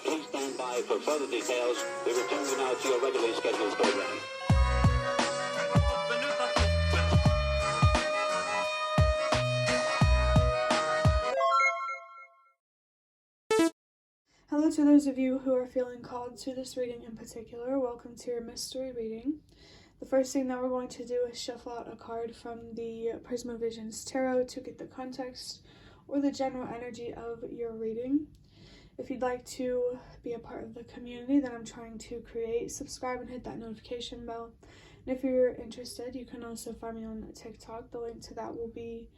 Please stand by for further details. We return you now to your regularly scheduled program. Hello to those of you who are feeling called to this reading in particular. Welcome to your mystery reading. The first thing that we're going to do is shuffle out a card from the Prisma Visions Tarot to get the context or the general energy of your reading. If you'd like to be a part of the community that I'm trying to create, subscribe and hit that notification bell. And if you're interested, you can also find me on TikTok. The link to that will be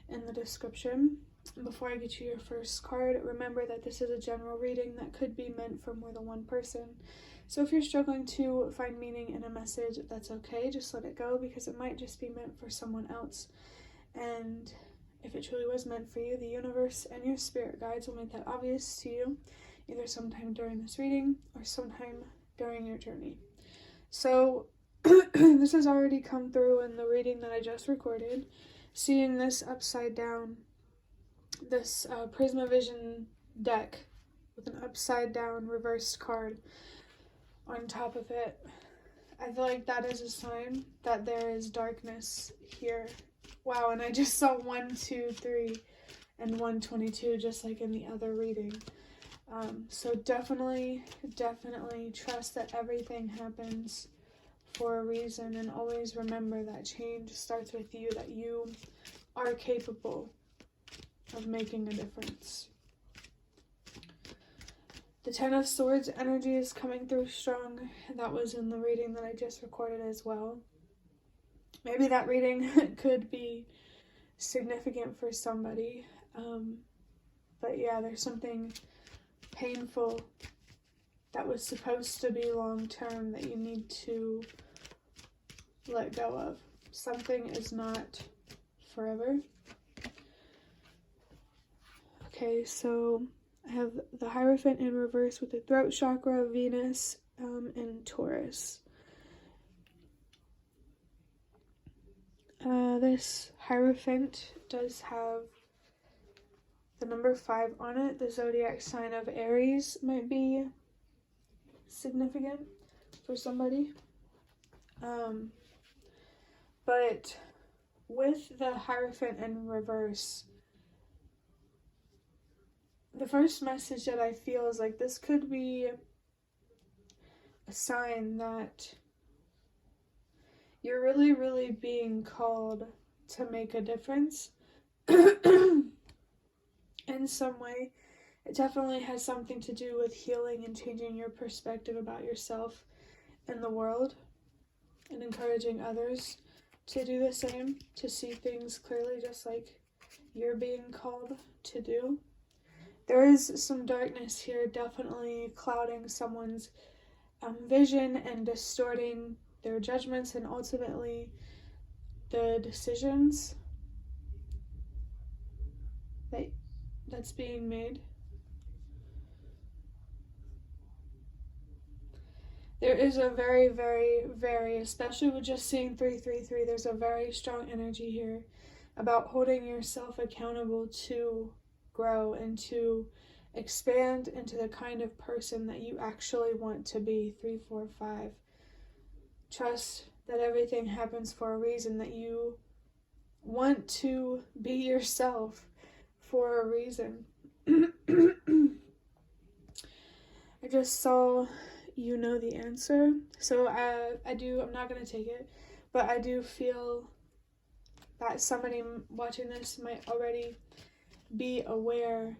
in the description. Before I get you your first card, remember that this is a general reading that could be meant for more than one person. So if you're struggling to find meaning in a message, that's okay. Just let it go, because it might just be meant for someone else. And if it truly was meant for you, the universe and your spirit guides will make that obvious to you, either sometime during this reading or sometime during your journey. So this has already come through in the reading that I just recorded. Seeing this upside down, this Prisma Vision deck with an upside down reversed card on top of it, I feel like that is a sign that there is darkness here. Wow, and I just saw 1, 2, 3, and 122 just like in the other reading. So definitely trust that everything happens for a reason, and always remember that change starts with you, that you are capable of making a difference. The Ten of Swords energy is coming through strong. That was in the reading that I just recorded as well. Maybe that reading could be significant for somebody. But yeah, there's something painful that was supposed to be long-term that you need to let go of. Something is not forever. Okay, so I have the Hierophant in reverse with the throat chakra, Venus, and Taurus. This Hierophant does have the number 5 on it. The zodiac sign of Aries might be significant for somebody. But with the Hierophant in reverse, the first message that I feel is like this could be a sign that you're really being called to make a difference in some way. It definitely has something to do with healing and changing your perspective about yourself and the world, and encouraging others to do the same, to see things clearly just like you're being called to do. There is some darkness here, definitely clouding someone's vision and distorting their judgments and ultimately the decisions that's being made. There is a very, especially with just seeing 333, there's a very strong energy here about holding yourself accountable to grow and to expand into the kind of person that you actually want to be. 3, 4, 5. Trust that everything happens for a reason, that you want to be yourself for a reason. I just saw you know the answer. So I'm not going to take it, but I do feel that somebody watching this might already be aware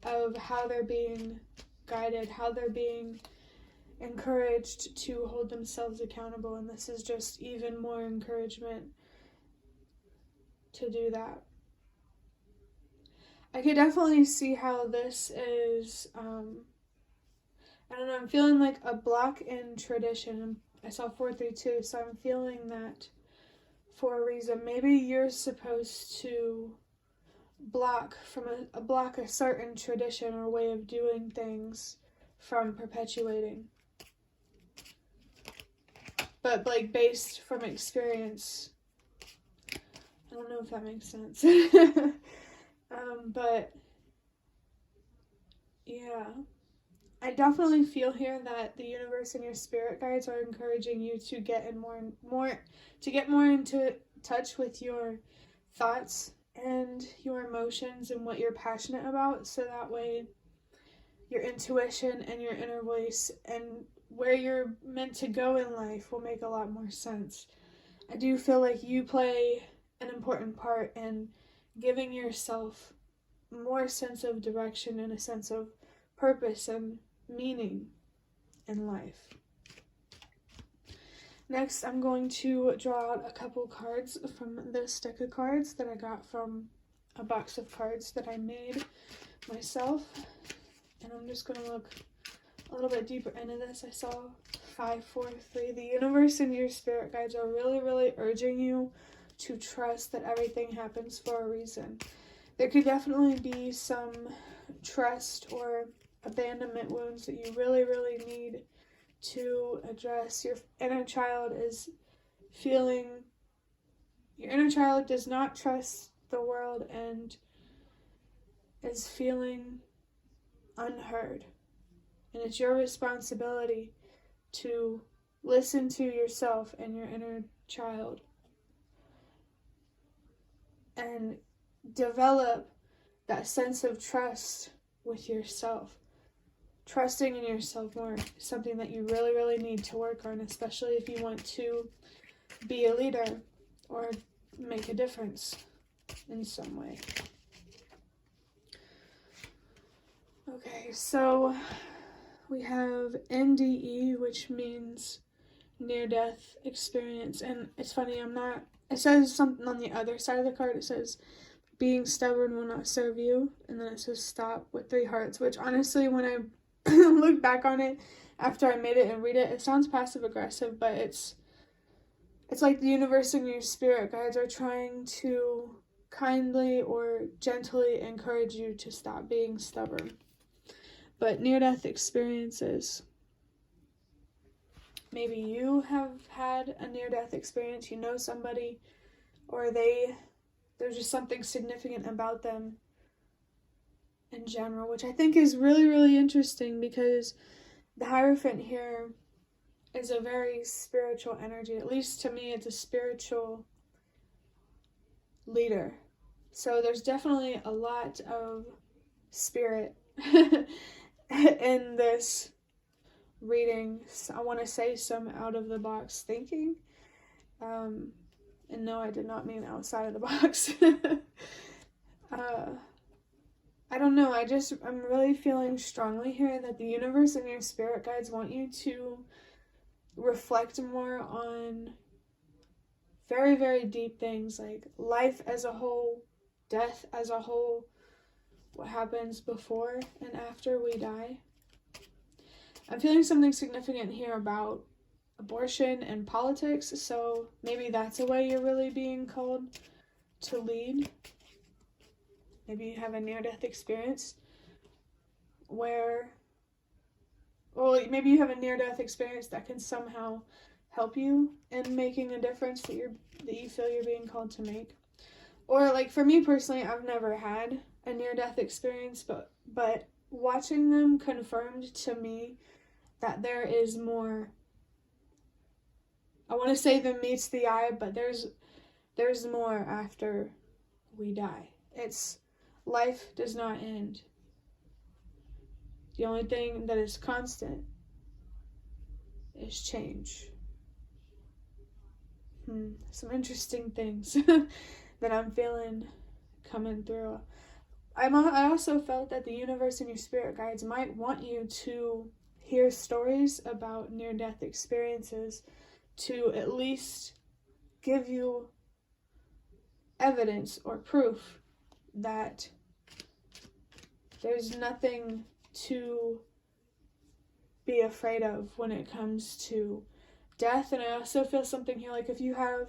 of how they're being guided, how they're being encouraged to hold themselves accountable, and this is just even more encouragement to do that. I could definitely see how this is, I don't know, I'm feeling like a block in tradition. I saw 432, so I'm feeling that for a reason. Maybe you're supposed to block a certain tradition or way of doing things from perpetuating, but like based from experience. I don't know if that makes sense. But yeah, I definitely feel here that the universe and your spirit guides are encouraging you to get more into touch with your thoughts and your emotions and what you're passionate about, so that way your intuition and your inner voice and where you're meant to go in life will make a lot more sense. I do feel like you play an important part in giving yourself more sense of direction and a sense of purpose and meaning in life. Next, I'm going to draw out a couple cards from this deck of cards that I got from a box of cards that I made myself. And I'm just going to look a little bit deeper into this. I saw 5, 4, 3. The universe and your spirit guides are really, really urging you to trust that everything happens for a reason. There could definitely be some trust or abandonment wounds that you really, really need to address. Your inner child does not trust the world and is feeling unheard. And it's your responsibility to listen to yourself and your inner child and develop that sense of trust with yourself. Trusting in yourself more is something that you really, really need to work on, especially if you want to be a leader or make a difference in some way. Okay, so we have NDE, which means near-death experience. And it's funny, it says something on the other side of the card. It says, being stubborn will not serve you. And then it says, stop, with 3 hearts, which honestly, when I look back on it after I made it and read it, it sounds passive-aggressive, but it's like the universe and your spirit guides are trying to kindly or gently encourage you to stop being stubborn. But near-death experiences. Maybe you have had a near-death experience, you know somebody, or there's just something significant about them in general, which I think is really, really interesting because the Hierophant here is a very spiritual energy. At least to me, it's a spiritual leader. So there's definitely a lot of spirit in this reading. I want to say some out of the box thinking. And no, I did not mean outside of the box. I don't know. I'm really feeling strongly here that the universe and your spirit guides want you to reflect more on very, very deep things like life as a whole, death as a whole, what happens before and after we die. I'm feeling something significant here about abortion and politics, so maybe that's a way you're really being called to lead. Maybe you have a near-death experience maybe you have a near-death experience that can somehow help you in making a difference that you feel you're being called to make. Or like for me personally, I've never had a near-death experience, but watching them confirmed to me that there is more. I want to say than meets the eye, but there's more after we die. Life does not end. The only thing that is constant is change. Some interesting things that I'm feeling coming through. I also felt that the universe and your spirit guides might want you to hear stories about near-death experiences to at least give you evidence or proof that there's nothing to be afraid of when it comes to death. And I also feel something here, like if you have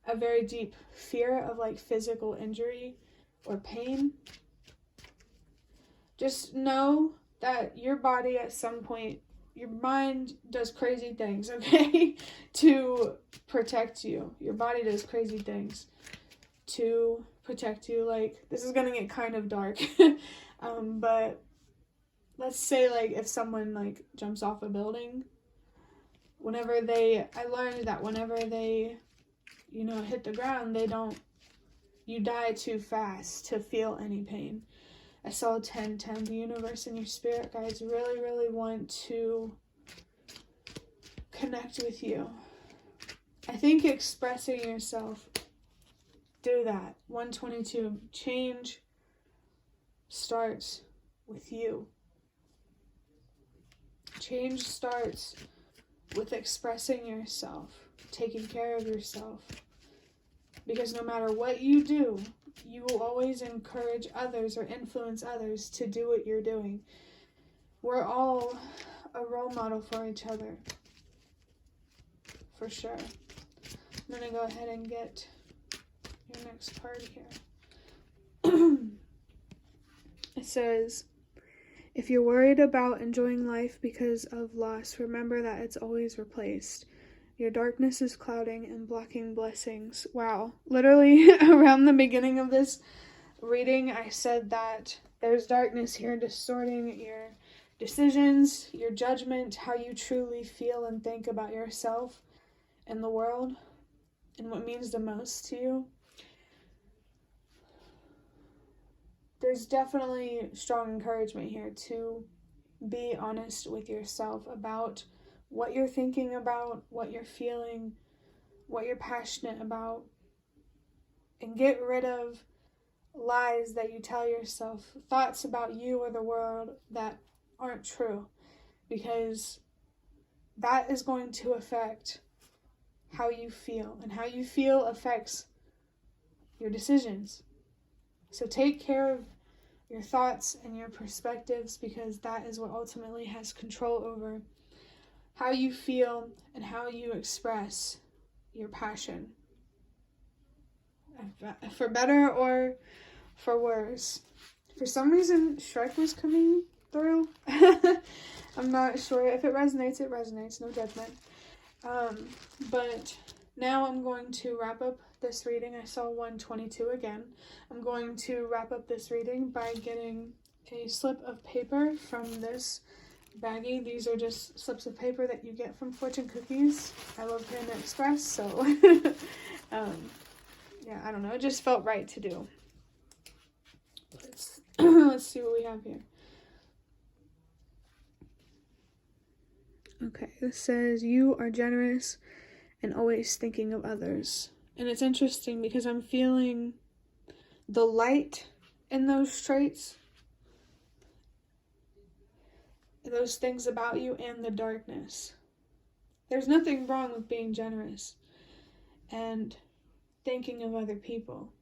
a very deep fear of like physical injury or pain, just know that your body at some point, your mind does crazy things, okay, to protect you. Your body does crazy things to protect you. Like, this is gonna get kind of dark, but let's say, like, if someone, like, jumps off a building, I learned that whenever they, hit the ground, you die too fast to feel any pain. I saw 10:10, the universe and your spirit guides really, really want to connect with you. I think expressing yourself, do that. 122, change starts with you. Change starts with expressing yourself, taking care of yourself. Because no matter what you do, you will always encourage others or influence others to do what you're doing. We're all a role model for each other. For sure. I'm going to go ahead and get your next card here. It says, if you're worried about enjoying life because of loss, remember that it's always replaced. Your darkness is clouding and blocking blessings. Wow. Literally, around the beginning of this reading, I said that there's darkness here distorting your decisions, your judgment, how you truly feel and think about yourself and the world, and what means the most to you. There's definitely strong encouragement here to be honest with yourself about what you're thinking about, what you're feeling, what you're passionate about, and get rid of lies that you tell yourself, thoughts about you or the world that aren't true, because that is going to affect how you feel, and how you feel affects your decisions. So take care of your thoughts and your perspectives, because that is what ultimately has control over how you feel and how you express your passion. For better or for worse. For some reason, Shrek was coming through. I'm not sure. If it resonates, it resonates. No judgment. But now I'm going to wrap up this reading. I saw 122 again. I'm going to wrap up this reading by getting a slip of paper from this baggie. These are just slips of paper that you get from Fortune Cookies. I love Panda Express, so yeah, I don't know. It just felt right to do. Let's see what we have here. Okay, this says, you are generous and always thinking of others. And it's interesting because I'm feeling the light in those traits, those things about you, and the darkness. There's nothing wrong with being generous and thinking of other people.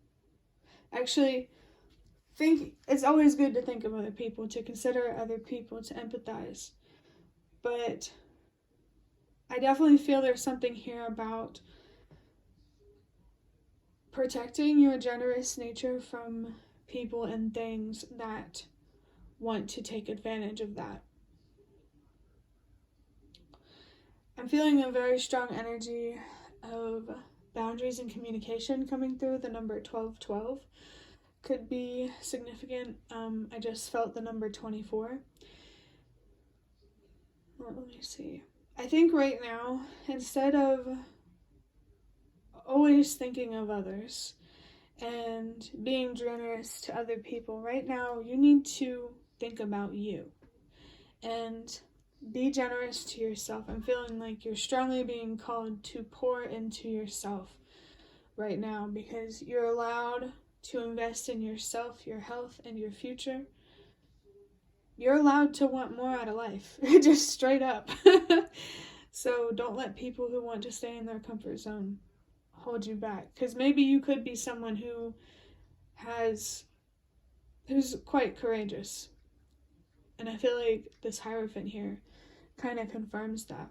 Actually, it's always good to think of other people, to consider other people, to empathize. But I definitely feel there's something here about protecting your generous nature from people and things that want to take advantage of that. I'm feeling a very strong energy of boundaries and communication coming through. The number 1212 could be significant. I just felt the number 24. Let me see. I think right now, instead of always thinking of others and being generous to other people, right now you need to think about you and be generous to yourself. I'm feeling like you're strongly being called to pour into yourself right now, because you're allowed to invest in yourself, your health, and your future. You're allowed to want more out of life, just straight up. So don't let people who want to stay in their comfort zone hold you back, because maybe you could be someone who's quite courageous, and I feel like this Hierophant here kind of confirms that.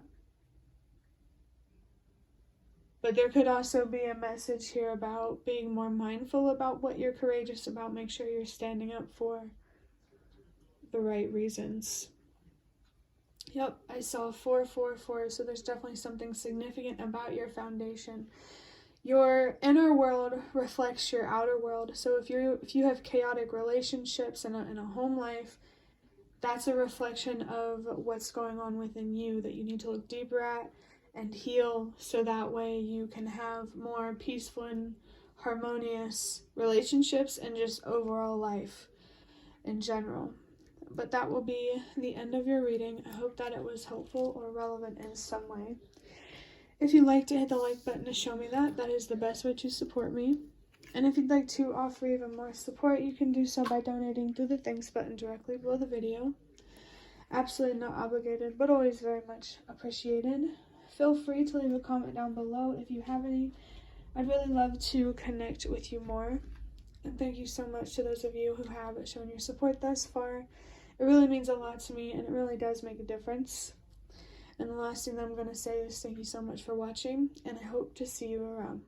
But there could also be a message here about being more mindful about what you're courageous about. Make sure you're standing up for the right reasons. Yep, I saw 444, so there's definitely something significant about your foundation. Your inner world reflects your outer world. So if you have chaotic relationships and a home life, that's a reflection of what's going on within you that you need to look deeper at and heal, so that way you can have more peaceful and harmonious relationships and just overall life in general. But that will be the end of your reading. I hope that it was helpful or relevant in some way. If you'd like to hit the like button to show me that, that is the best way to support me. And if you'd like to offer even more support, you can do so by donating through the thanks button directly below the video. Absolutely not obligated, but always very much appreciated. Feel free to leave a comment down below if you have any. I'd really love to connect with you more. And thank you so much to those of you who have shown your support thus far. It really means a lot to me, and it really does make a difference. And the last thing that I'm going to say is thank you so much for watching, and I hope to see you around.